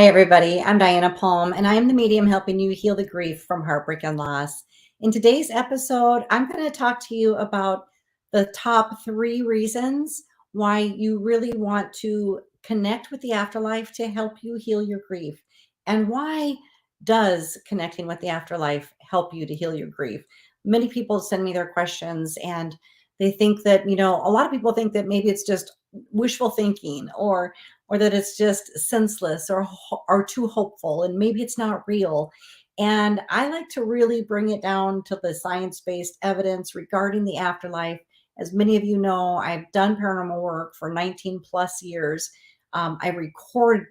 Hi, everybody. I'm Diana Palm, and I am the medium helping you heal the grief from heartbreak and loss. In today's episode, I'm going to talk to you about the top 3 reasons why you really want to connect with the afterlife to help you heal your grief. And why does connecting with the afterlife help you to heal your grief? Many people send me their questions, and they think that, a lot of people think that maybe it's just wishful thinking or that it's just senseless or too hopeful and maybe it's not real. And I like to really bring it down to the science-based evidence regarding the afterlife. As many of you know, I've done paranormal work for 19 plus years. I record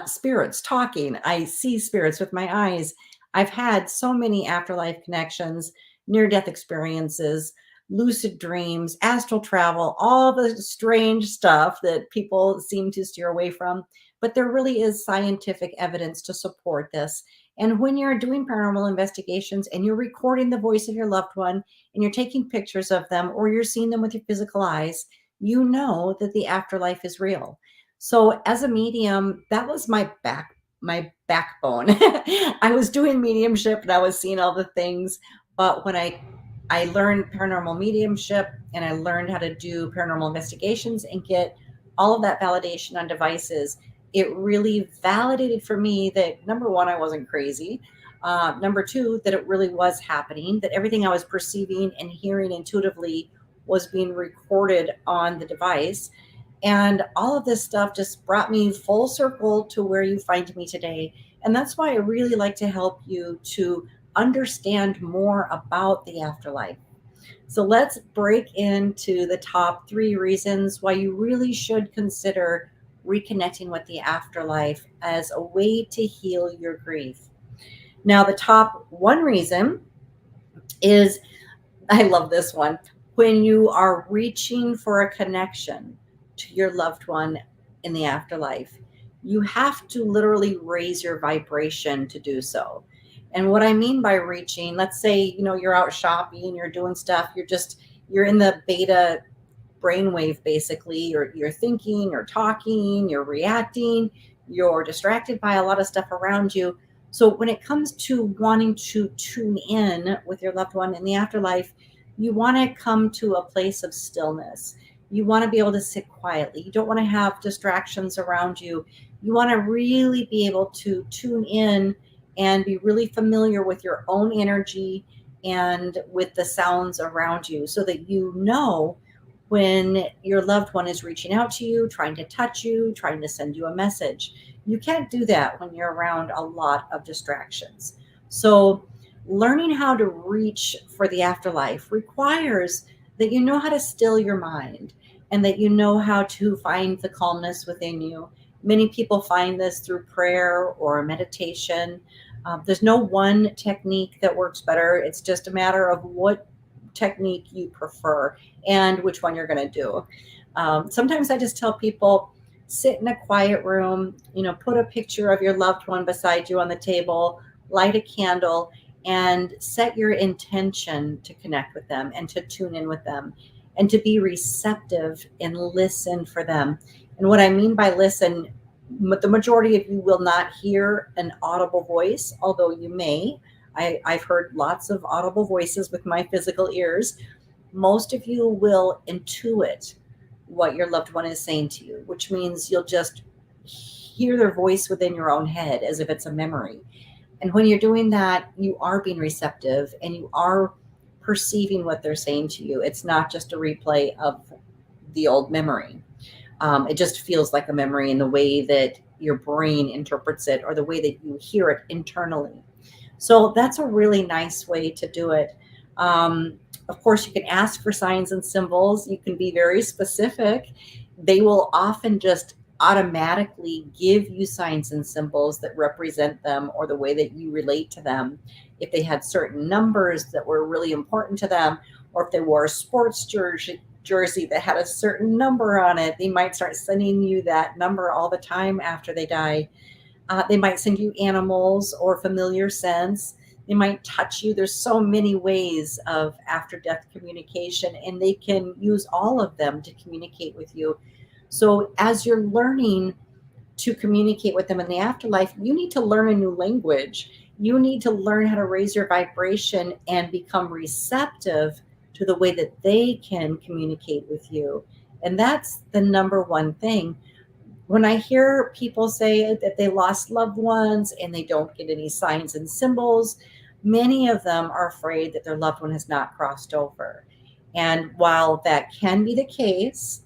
spirits talking. I see spirits with my eyes. I've had so many afterlife connections, near death experiences, lucid dreams, astral travel, all the strange stuff that people seem to steer away from. But there really is scientific evidence to support this. And when you're doing paranormal investigations and you're recording the voice of your loved one and you're taking pictures of them or you're seeing them with your physical eyes, you know that the afterlife is real. So as a medium, that was my backbone. I was doing mediumship and I was seeing all the things, but when I learned paranormal mediumship and I learned how to do paranormal investigations and get all of that validation on devices, it really validated for me that number one, I wasn't crazy. Number two, that it really was happening, that everything I was perceiving and hearing intuitively was being recorded on the device. And all of this stuff just brought me full circle to where you find me today. And that's why I really like to help you to understand more about the afterlife. So let's break into the top 3 reasons why you really should consider reconnecting with the afterlife as a way to heal your grief. Now, the top 1 reason is, I love this one, when you are reaching for a connection to your loved one in the afterlife, you have to literally raise your vibration to do so. And what I mean by reaching, let's say, you're out shopping, you're doing stuff, you're in the beta brainwave, basically. You're thinking, you're talking, you're reacting, you're distracted by a lot of stuff around you. So when it comes to wanting to tune in with your loved one in the afterlife, you want to come to a place of stillness. You want to be able to sit quietly. You don't want to have distractions around you. You want to really be able to tune in and be really familiar with your own energy and with the sounds around you so that you know when your loved one is reaching out to you, trying to touch you, trying to send you a message. You can't do that when you're around a lot of distractions. So learning how to reach for the afterlife requires that you know how to still your mind and that you know how to find the calmness within you. Many people find this through prayer or meditation. There's no one technique that works better. It's just a matter of what technique you prefer and which one you're going to do. Sometimes I just tell people, sit in a quiet room, put a picture of your loved one beside you on the table, light a candle, and set your intention to connect with them and to tune in with them and to be receptive and listen for them. And what I mean by listen, the majority of you will not hear an audible voice, although you may. I've heard lots of audible voices with my physical ears. Most of you will intuit what your loved one is saying to you, which means you'll just hear their voice within your own head as if it's a memory. And when you're doing that, you are being receptive and you are perceiving what they're saying to you. It's not just a replay of the old memory. It just feels like a memory in the way that your brain interprets it or the way that you hear it internally. So that's a really nice way to do it. Of course, you can ask for signs and symbols. You can be very specific. They will often just automatically give you signs and symbols that represent them or the way that you relate to them. If they had certain numbers that were really important to them, or if they wore a sports jersey that had a certain number on it, they might start sending you that number all the time after they die. They might send you animals or familiar scents. They might touch you. There's so many ways of after-death communication, and they can use all of them to communicate with you. So as you're learning to communicate with them in the afterlife, you need to learn a new language. You need to learn how to raise your vibration and become receptive to the way that they can communicate with you. And that's the number one thing. When I hear people say that they lost loved ones and they don't get any signs and symbols, many of them are afraid that their loved one has not crossed over. And while that can be the case,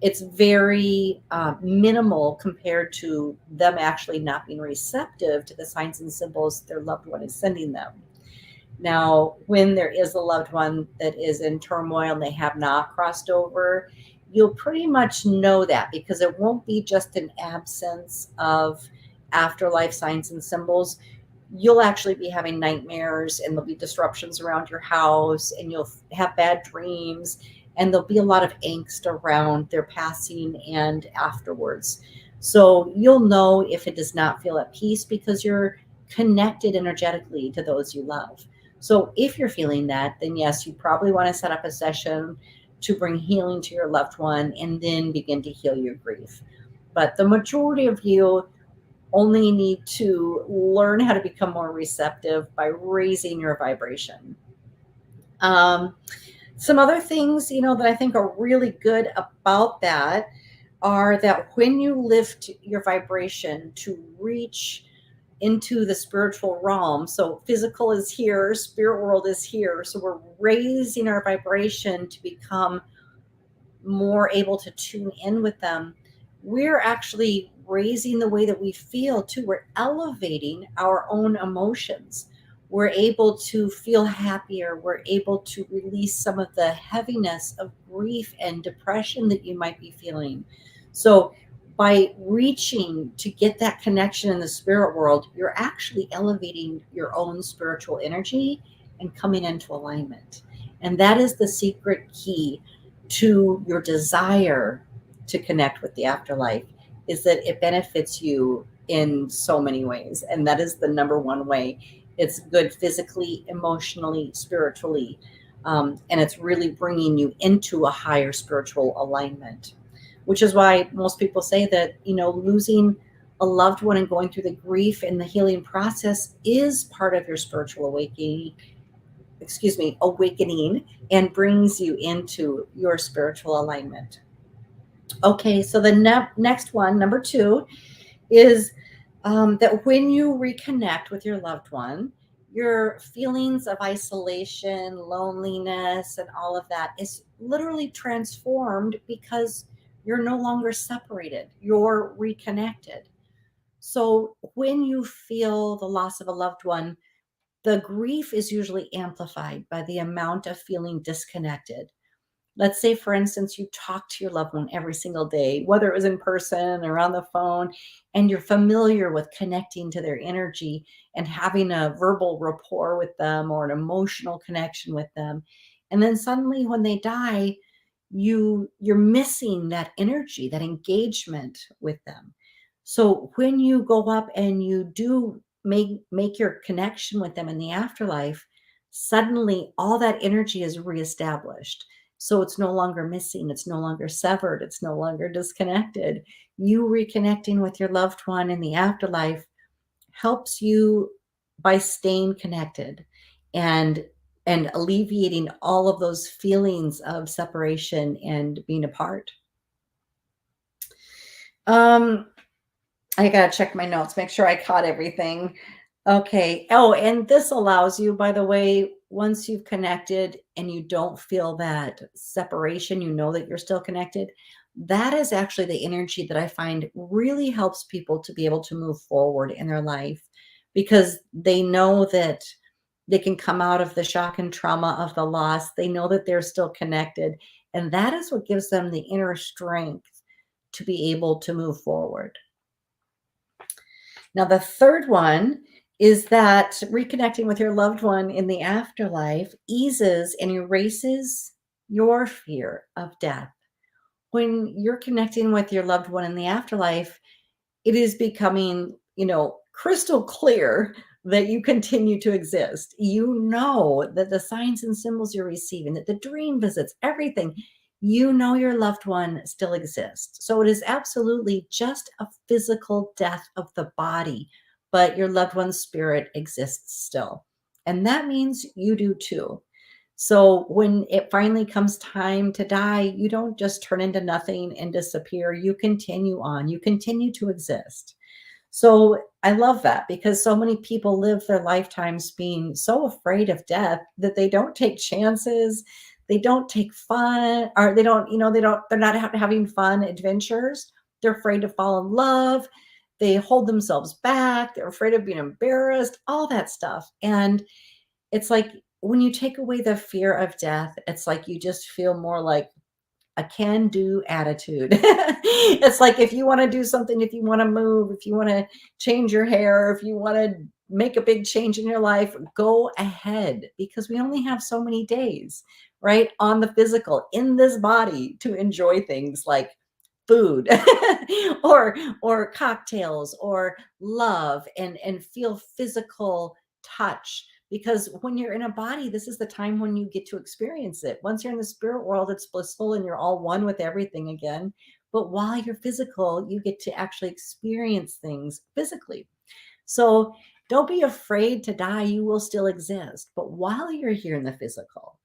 it's very minimal compared to them actually not being receptive to the signs and symbols their loved one is sending them. Now, when there is a loved one that is in turmoil and they have not crossed over, you'll pretty much know that, because it won't be just an absence of afterlife signs and symbols. You'll actually be having nightmares, and there'll be disruptions around your house, and you'll have bad dreams, and there'll be a lot of angst around their passing and afterwards. So you'll know if it does not feel at peace, because you're connected energetically to those you love. So if you're feeling that, then yes, you probably want to set up a session to bring healing to your loved one and then begin to heal your grief. But the majority of you only need to learn how to become more receptive by raising your vibration. Some other things, that I think are really good about that are that when you lift your vibration to reach into the spiritual realm, so physical is here, spirit world is here, so we're raising our vibration to become more able to tune in with them. We're actually raising the way that we feel too. We're elevating our own emotions. We're able to feel happier. We're able to release some of the heaviness of grief and depression that you might be feeling. So by reaching to get that connection in the spirit world, you're actually elevating your own spiritual energy and coming into alignment. And that is the secret key to your desire to connect with the afterlife, is that it benefits you in so many ways. And that is the number one way. It's good physically, emotionally, spiritually. And it's really bringing you into a higher spiritual alignment, which is why most people say that, losing a loved one and going through the grief and the healing process is part of your spiritual awakening, and brings you into your spiritual alignment. Okay, so the next one, number 2, is that when you reconnect with your loved one, your feelings of isolation, loneliness, and all of that is literally transformed, because you're no longer separated. You're reconnected. So when you feel the loss of a loved one, the grief is usually amplified by the amount of feeling disconnected. Let's say, for instance, you talk to your loved one every single day, whether it was in person or on the phone, and you're familiar with connecting to their energy and having a verbal rapport with them or an emotional connection with them. And then suddenly when they die, you're missing that energy, that engagement with them. So when you go up and you do make your connection with them in the afterlife, suddenly all that energy is reestablished. So it's no longer missing, it's no longer severed, it's no longer disconnected. You reconnecting with your loved one in the afterlife helps you by staying connected and alleviating all of those feelings of separation and being apart. I gotta check my notes, make sure I caught everything. Okay. Oh, and this allows you, by the way, once you've connected and you don't feel that separation, you know that you're still connected. That is actually the energy that I find really helps people to be able to move forward in their life, because they know that they can come out of the shock and trauma of the loss. They know that they're still connected. And that is what gives them the inner strength to be able to move forward. Now, the third one is that reconnecting with your loved one in the afterlife eases and erases your fear of death. When you're connecting with your loved one in the afterlife, it is becoming, crystal clear that you continue to exist. You know that the signs and symbols you're receiving, that the dream visits, everything, you know your loved one still exists. So it is absolutely just a physical death of the body, but your loved one's spirit exists still. And that means you do too. So when it finally comes time to die, you don't just turn into nothing and disappear. You continue on, you continue to exist. So I love that because so many people live their lifetimes being so afraid of death that they don't take chances. They don't take fun, or they don't, they're not having fun adventures. They're afraid to fall in love. They hold themselves back. They're afraid of being embarrassed, all that stuff. And it's like when you take away the fear of death, it's like you just feel more like a can-do attitude. It's like if you want to do something, if you want to move, if you want to change your hair, if you want to make a big change in your life, go ahead, because we only have so many days, right, on the physical in this body to enjoy things like food or cocktails or love and feel physical touch, because when you're in a body, this is the time when you get to experience it. Once you're in the spirit world, it's blissful and you're all one with everything again. But while you're physical, you get to actually experience things physically. So don't be afraid to die. You will still exist. But while you're here in the physical,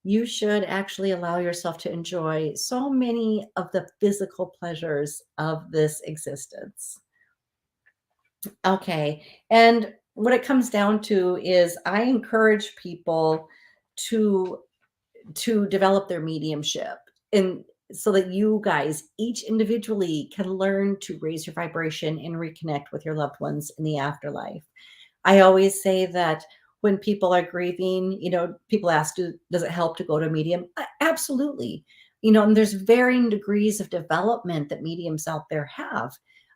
you should actually allow yourself to enjoy so many of the physical pleasures of this existence. Okay. And what it comes down to is I encourage people to develop their mediumship, and so that you guys each individually can learn to raise your vibration and reconnect with your loved ones in the afterlife. I always say that when people are grieving, people ask, does it help to go to a medium? Absolutely. And there's varying degrees of development that mediums out there have.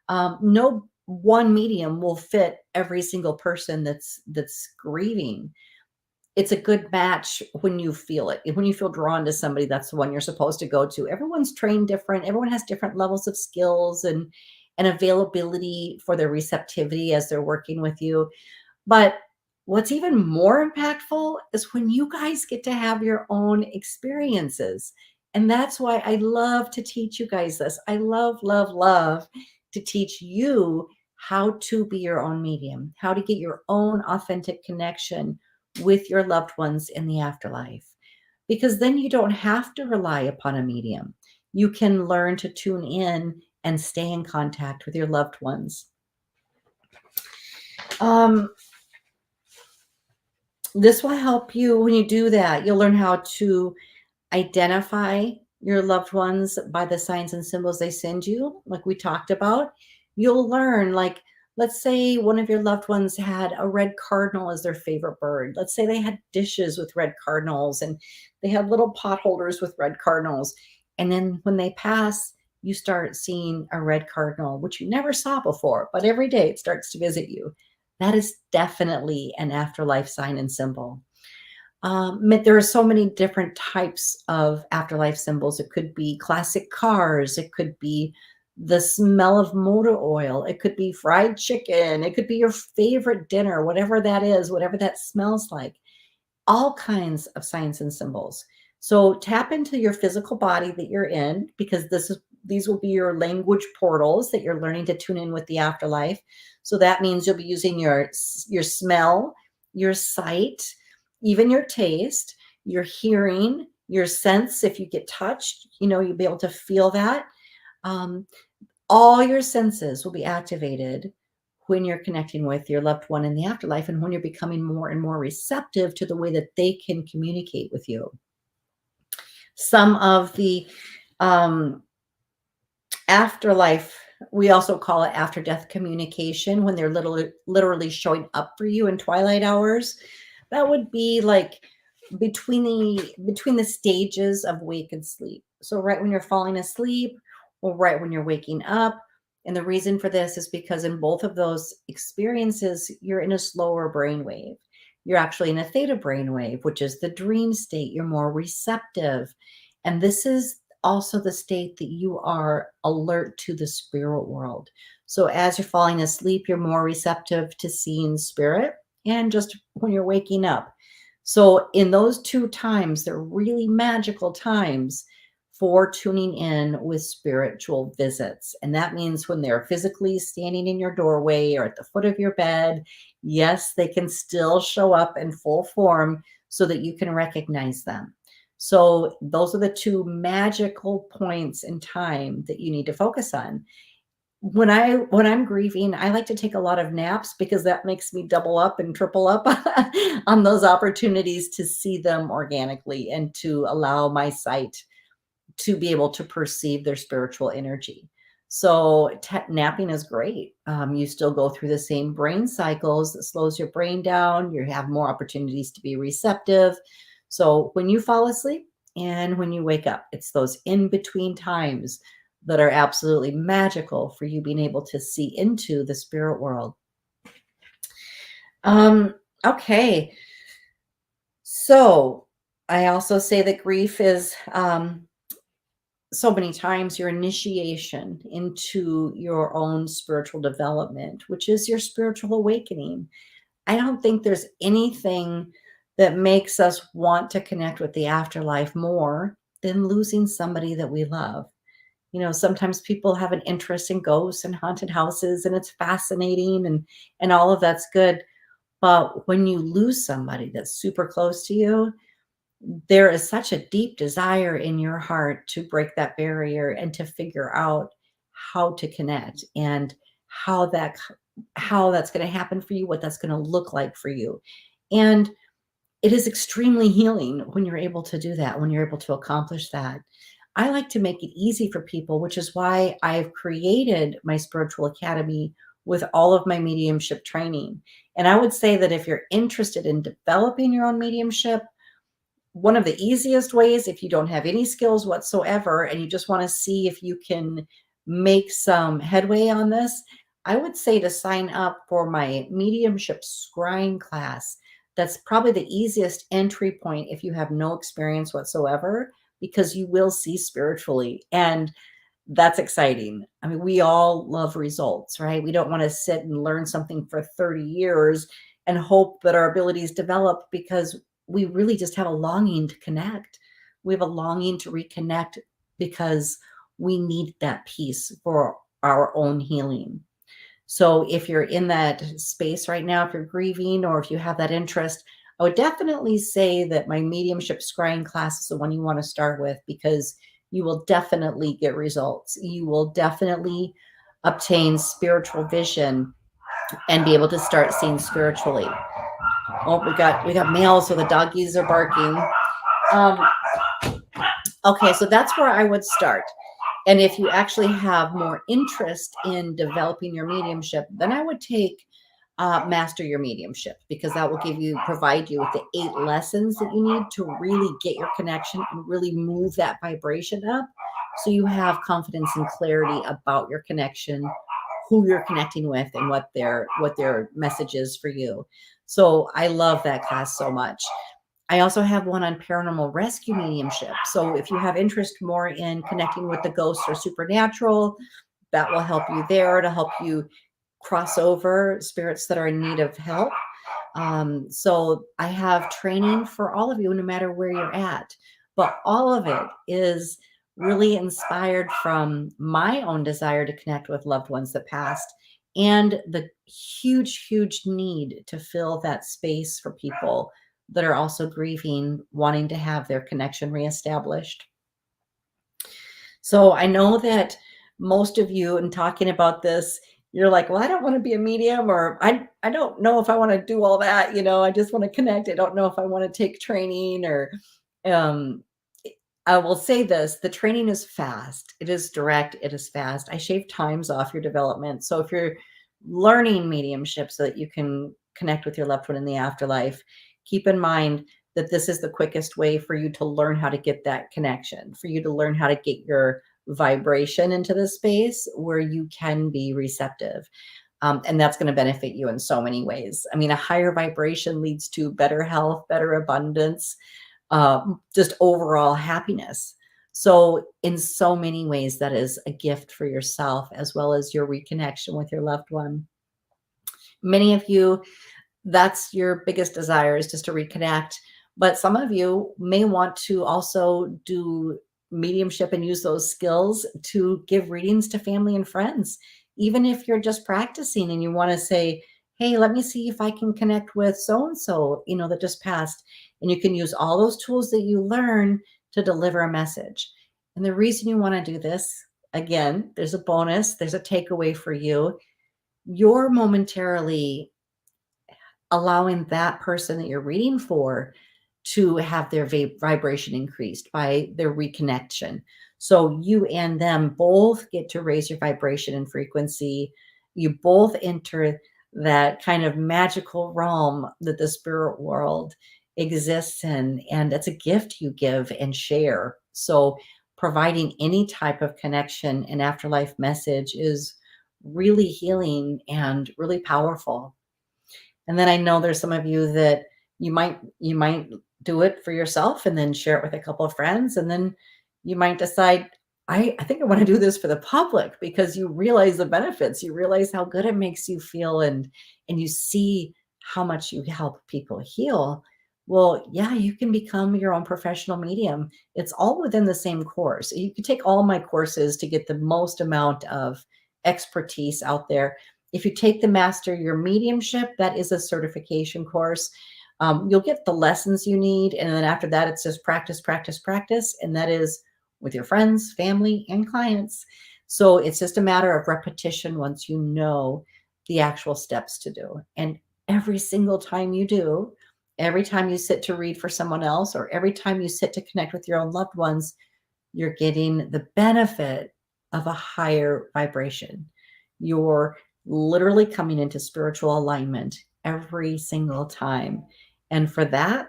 No one medium will fit every single person that's grieving. It's a good match when you feel it. When you feel drawn to somebody, that's the one you're supposed to go to. Everyone's trained different. Everyone has different levels of skills and availability for their receptivity as they're working with you. But what's even more impactful is when you guys get to have your own experiences. And that's why I love to teach you guys this. I love, love, love to teach you how to be your own medium, how to get your own authentic connection with your loved ones in the afterlife. Because then you don't have to rely upon a medium. You can learn to tune in and stay in contact with your loved ones. This will help you when you do that. You'll learn how to identify your loved ones by the signs and symbols they send you, like we talked about. You'll learn, like, let's say one of your loved ones had a red cardinal as their favorite bird. Let's say they had dishes with red cardinals and they had little pot holders with red cardinals. And then when they pass, you start seeing a red cardinal, which you never saw before, but every day it starts to visit you. That is definitely an afterlife sign and symbol. There are so many different types of afterlife symbols. It could be classic cars. It could be the smell of motor oil. It could be fried chicken. It could be your favorite dinner, whatever that is, whatever that smells like. All kinds of signs and symbols. So tap into your physical body that you're in, because these will be your language portals that you're learning to tune in with the afterlife. So that means you'll be using your smell, your sight, even your taste, your hearing, your sense. If you get touched, you'll be able to feel that. All your senses will be activated when you're connecting with your loved one in the afterlife, and when you're becoming more and more receptive to the way that they can communicate with you. Some of the afterlife, we also call it after death communication, when they're literally showing up for you in twilight hours. That would be like between the stages of wake and sleep. So right when you're falling asleep or right when you're waking up. And the reason for this is because in both of those experiences, you're in a slower brainwave. You're actually in a theta brainwave, which is the dream state. You're more receptive. And this is also the state that you are alert to the spirit world. So as you're falling asleep, you're more receptive to seeing spirit, and just when you're waking up. So in those two times, they're really magical times for tuning in with spiritual visits. And that means when they're physically standing in your doorway or at the foot of your bed, yes, they can still show up in full form so that you can recognize them. So those are the two magical points in time that you need to focus on. When I'm grieving, I like to take a lot of naps because that makes me double up and triple up on those opportunities to see them organically and to allow my sight to be able to perceive their spiritual energy. So napping is great. You still go through the same brain cycles that slows your brain down. You have more opportunities to be receptive. So when you fall asleep and when you wake up, it's those in between times that are absolutely magical for you being able to see into the spirit world. Okay. So I also say that grief is so many times your initiation into your own spiritual development, which is your spiritual awakening. I don't think there's anything that makes us want to connect with the afterlife more than losing somebody that we love. You know, sometimes people have an interest in ghosts and haunted houses, and it's fascinating and all of that's good. But when you lose somebody that's super close to you, there is such a deep desire in your heart to break that barrier and to figure out how to connect and how that's going to happen for you, what that's going to look like for you. And it is extremely healing when you're able to do that, when you're able to accomplish that. I like to make it easy for people, which is why I've created my spiritual academy with all of my mediumship training. And I would say that if you're interested in developing your own mediumship, one of the easiest ways, if you don't have any skills whatsoever and you just want to see if you can make some headway on this, I would say to sign up for my mediumship scrying class. That's probably the easiest entry point if you have no experience whatsoever, because you will see spiritually. And that's exciting. I mean, we all love results, right? We don't want to sit and learn something for 30 years and hope that our abilities develop, because we really just have a longing to connect. We have a longing to reconnect because we need that peace for our own healing. So if you're in that space right now, if you're grieving or if you have that interest, I would definitely say that my mediumship scrying class is the one you want to start with, because you will definitely get results. You will definitely obtain spiritual vision and be able to start seeing spiritually. Oh, we got mail, so the doggies are barking. Okay, so that's where I would start. And if you actually have more interest in developing your mediumship, then I would take Master Your Mediumship, because that will provide you with the 8 lessons that you need to really get your connection and really move that vibration up, so you have confidence and clarity about your connection, who you're connecting with, and what their message is for you. So I love that class so much. I also have one on paranormal rescue mediumship. So if you have interest more in connecting with the ghosts or supernatural, that will help you there to help you cross over spirits that are in need of help. So I have training for all of you, no matter where you're at. But all of it is really inspired from my own desire to connect with loved ones that passed, and the huge, huge need to fill that space for people that are also grieving, wanting to have their connection reestablished. So I know that most of you, in talking about this, you're like, well, I don't want to be a medium, or I don't know if I want to do all that. You know, I just want to connect. I don't know if I want to take training, or um, I will say this, the training is fast. It is direct. It is fast. I shave times off your development. So if you're learning mediumship so that you can connect with your loved one in the afterlife, keep in mind that this is the quickest way for you to learn how to get that connection, for you to learn how to get your vibration into the space where you can be receptive. And that's going to benefit you in so many ways. I mean, a higher vibration leads to better health, better abundance, just overall happiness. So in so many ways, that is a gift for yourself, as well as your reconnection with your loved one. Many of you, that's your biggest desire, is just to reconnect. But some of you may want to also do mediumship and use those skills to give readings to family and friends. Even if you're just practicing and you want to say, hey, let me see if I can connect with so and so, that just passed. And you can use all those tools that you learn to deliver a message. And the reason you want to do this, again, there's a bonus, there's a takeaway for you. You're momentarily allowing that person that you're reading for to have their vibration increased by their reconnection. So you and them both get to raise your vibration and frequency. You both enter that kind of magical realm that the spirit world exists in. And it's a gift you give and share. So providing any type of connection and afterlife message is really healing and really powerful. And then I know there's some of you that you might do it for yourself and then share it with a couple of friends. And then you might decide, I think I want to do this for the public, because you realize the benefits, you realize how good it makes you feel, and you see how much you help people heal. Well, yeah, you can become your own professional medium. It's all within the same course. You can take all my courses to get the most amount of expertise out there. If you take the Master Your Mediumship, that is a certification course. You'll get the lessons you need. And then after that, it's just practice, practice, practice. And that is with your friends, family, and clients. So it's just a matter of repetition once you know the actual steps to do. And every single time you do, every time you sit to read for someone else, or every time you sit to connect with your own loved ones, you're getting the benefit of a higher vibration. You're literally coming into spiritual alignment every single time. And for that,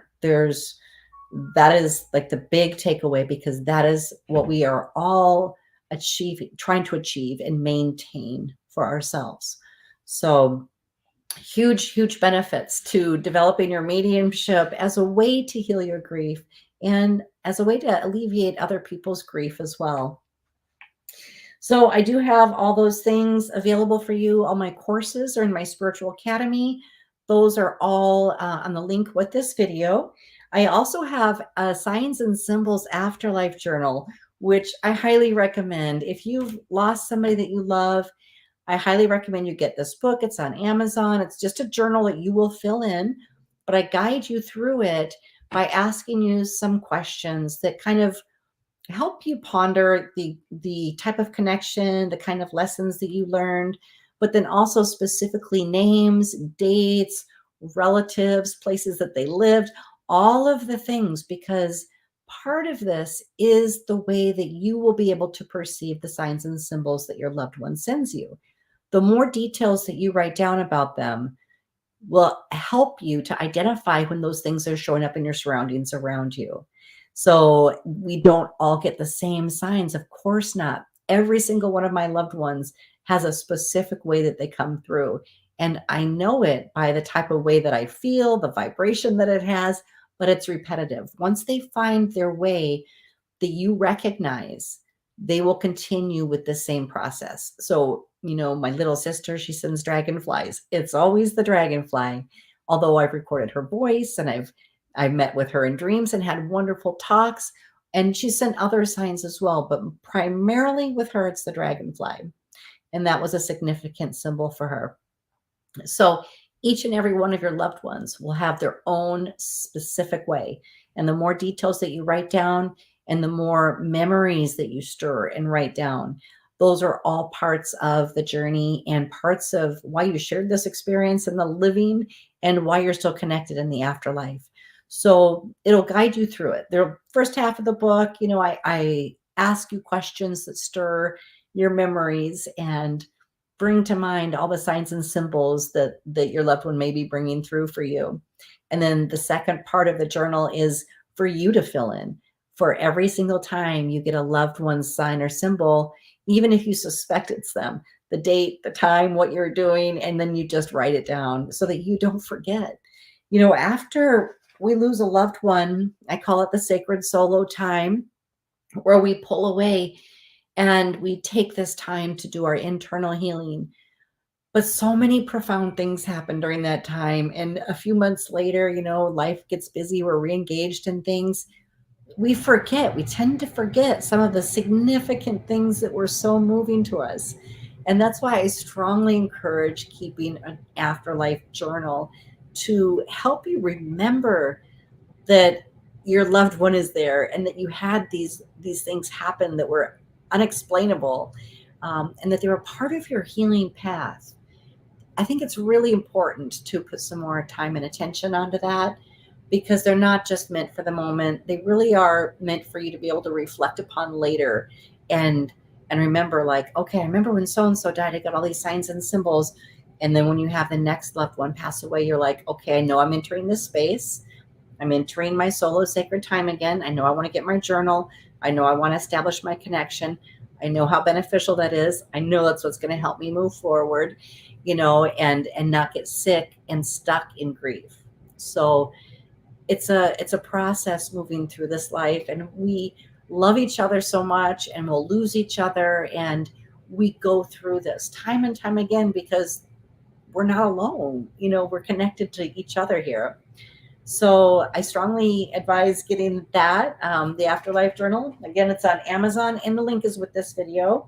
that is like the big takeaway, because that is what we are all trying to achieve and maintain for ourselves. So huge, huge benefits to developing your mediumship as a way to heal your grief and as a way to alleviate other people's grief as well. So I do have all those things available for you. All my courses are in my Spiritual Academy. Those are all on the link with this video. I also have a Signs and Symbols Afterlife Journal, which I highly recommend. If you've lost somebody that you love, I highly recommend you get this book. It's on Amazon. It's just a journal that you will fill in, but I guide you through it by asking you some questions that kind of help you ponder the type of connection, the kind of lessons that you learned, but then also specifically names, dates, relatives, places that they lived, all of the things, because part of this is the way that you will be able to perceive the signs and symbols that your loved one sends you. The more details that you write down about them will help you to identify when those things are showing up in your surroundings around you. So we don't all get the same signs. Of course not. Every single one of my loved ones has a specific way that they come through. And I know it by the type of way that I feel, the vibration that it has, but it's repetitive. Once they find their way that you recognize, they will continue with the same process. So, my little sister, she sends dragonflies. It's always the dragonfly. Although I've recorded her voice and I've met with her in dreams and had wonderful talks, and she sent other signs as well, but primarily with her, it's the dragonfly. And that was a significant symbol for her. So each and every one of your loved ones will have their own specific way. And the more details that you write down and the more memories that you stir and write down, those are all parts of the journey and parts of why you shared this experience in the living and why you're still connected in the afterlife. So it'll guide you through it. The first half of the book, I ask you questions that stir your memories and bring to mind all the signs and symbols that your loved one may be bringing through for you. And then the second part of the journal is for you to fill in. For every single time you get a loved one's sign or symbol, even if you suspect it's them, the date, the time, what you're doing, and then you just write it down so that you don't forget. After we lose a loved one, I call it the sacred solo time, where we pull away and we take this time to do our internal healing. But so many profound things happen during that time. And a few months later, life gets busy. We're re-engaged in things. we tend to forget some of the significant things that were so moving to us. And that's why I strongly encourage keeping an afterlife journal to help you remember that your loved one is there and that you had these things happen that were unexplainable, and that they were part of your healing path. I think it's really important to put some more time and attention onto that, because they're not just meant for the moment. They really are meant for you to be able to reflect upon later, and remember, like, okay, I remember when so and so died, I got all these signs and symbols. And then when you have the next loved one pass away, you're like, okay, I know I'm entering this space. I'm entering my solo sacred time again. I know I want to get my journal. I know I want to establish my connection. I know how beneficial that is. I know that's what's going to help me move forward, and not get sick and stuck in grief. So it's a process moving through this life, and we love each other so much, and we'll lose each other, and we go through this time and time again because we're not alone. We're connected to each other here. So I strongly advise getting that, the Afterlife Journal. Again, it's on Amazon, and the link is with this video.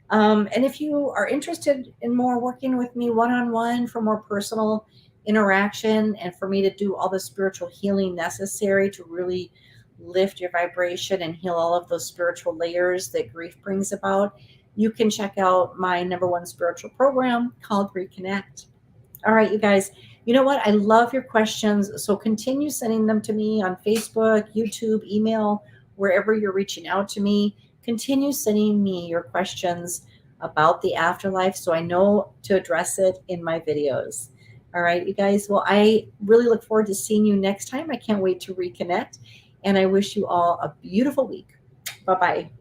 And if you are interested in more working with me one-on-one for more personal interaction, and for me to do all the spiritual healing necessary to really lift your vibration and heal all of those spiritual layers that grief brings about, you can check out my #1 spiritual program called RECONNECT. All right, you guys, you know what? I love your questions. So continue sending them to me on Facebook, YouTube, email, wherever you're reaching out to me. Continue sending me your questions about the afterlife so I know to address it in my videos. All right, you guys. Well, I really look forward to seeing you next time. I can't wait to reconnect. And I wish you all a beautiful week. Bye-bye.